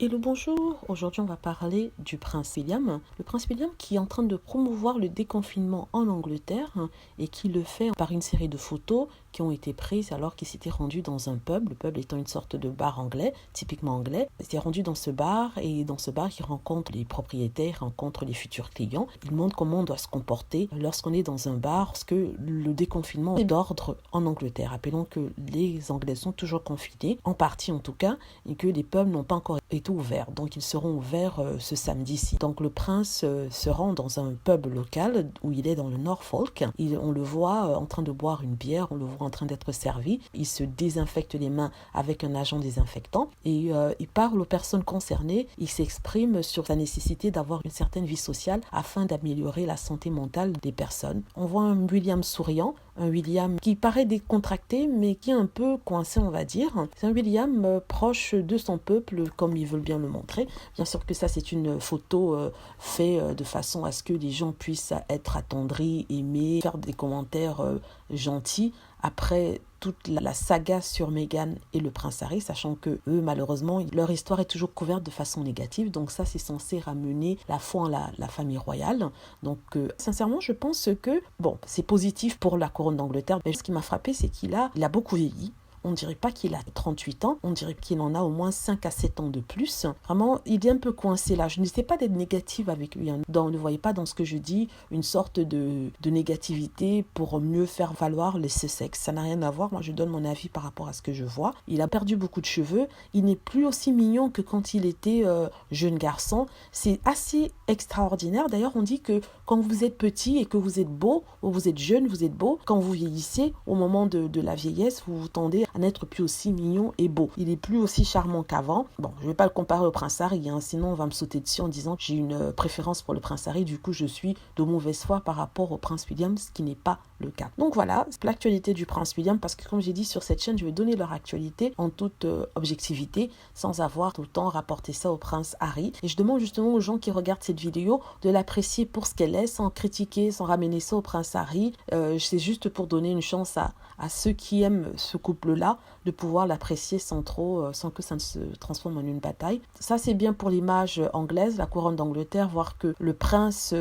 Et le bonjour, aujourd'hui on va parler du prince William. Le prince William qui est en train de promouvoir le déconfinement en Angleterre et qui le fait par une série de photos qui ont été prises alors qu'il s'était rendu dans un pub, le pub étant une sorte de bar anglais, typiquement anglais. Il s'est rendu dans ce bar et dans ce bar il rencontre les propriétaires, rencontre les futurs clients. Il montre comment on doit se comporter lorsqu'on est dans un bar, parce que le déconfinement est d'ordre en Angleterre. Rappelons que les Anglais sont toujours confinés, en partie en tout cas, et que les pubs n'ont pas encore été ouverts. Donc ils seront ouverts ce samedi-ci. Donc le prince se rend dans un pub local où il est dans le Norfolk. On le voit en train de boire une bière, on le voit en train d'être servi. Il se désinfecte les mains avec un agent désinfectant et il parle aux personnes concernées. Il s'exprime sur la nécessité d'avoir une certaine vie sociale afin d'améliorer la santé mentale des personnes. On voit un William souriant, un William qui paraît décontracté mais qui est un peu coincé, on va dire. C'est un William proche de son peuple comme ils veulent bien le montrer. Bien sûr que ça c'est une photo faite de façon à ce que les gens puissent être attendris, aimer, faire des commentaires gentils après toute la saga sur Meghan et le prince Harry, sachant que eux, malheureusement, leur histoire est toujours couverte de façon négative. Donc ça, c'est censé ramener la foi en la famille royale. Donc, sincèrement, je pense que, bon, c'est positif pour la couronne d'Angleterre. Mais ce qui m'a frappé, c'est qu'il a beaucoup vieilli. On ne dirait pas qu'il a 38 ans, on dirait qu'il en a au moins 5 à 7 ans de plus. Vraiment, il est un peu coincé là. Je n'essaie pas d'être négative avec lui. Ne voyez pas dans ce que je dis une sorte de négativité pour mieux faire valoir les Sussex. Ça n'a rien à voir. Moi, je donne mon avis par rapport à ce que je vois. Il a perdu beaucoup de cheveux. Il n'est plus aussi mignon que quand il était jeune garçon. C'est assez extraordinaire. D'ailleurs, on dit que quand vous êtes petit et que vous êtes beau, ou vous êtes jeune, vous êtes beau, quand vous vieillissez, au moment de la vieillesse, vous tendez à n'être plus aussi mignon et beau. Il est plus aussi charmant qu'avant. Bon, je ne vais pas le comparer au prince Harry, sinon on va me sauter dessus en disant que j'ai une préférence pour le prince Harry. Du coup, je suis de mauvaise foi par rapport au prince William, ce qui n'est pas le cas. Donc voilà, c'est l'actualité du prince William, parce que comme j'ai dit sur cette chaîne, je vais donner leur actualité en toute objectivité, sans avoir tout le temps rapporté ça au prince Harry. Et je demande justement aux gens qui regardent cette vidéo de l'apprécier pour ce qu'elle est, sans critiquer, sans ramener ça au prince Harry. C'est juste pour donner une chance à ceux qui aiment ce couple-là de pouvoir l'apprécier sans que ça ne se transforme en une bataille. Ça, c'est bien pour l'image anglaise, la couronne d'Angleterre, voir que le prince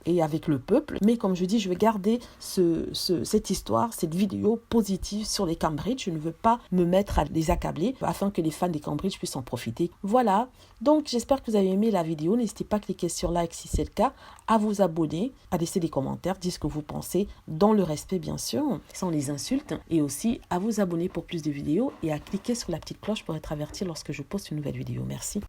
est avec le peuple. Mais comme je dis, je vais garder cette histoire, cette vidéo positive sur les Cambridge. Je ne veux pas me mettre à les accabler afin que les fans des Cambridge puissent en profiter. Voilà. Donc, j'espère que vous avez aimé la vidéo. N'hésitez pas à cliquer sur like si c'est le cas, à vous abonner, à laisser des commentaires, dire ce que vous pensez, dans le respect bien sûr, sans les insultes, et aussi à vous abonner pour plus de vidéos et à cliquer sur la petite cloche pour être averti lorsque je poste une nouvelle vidéo. Merci.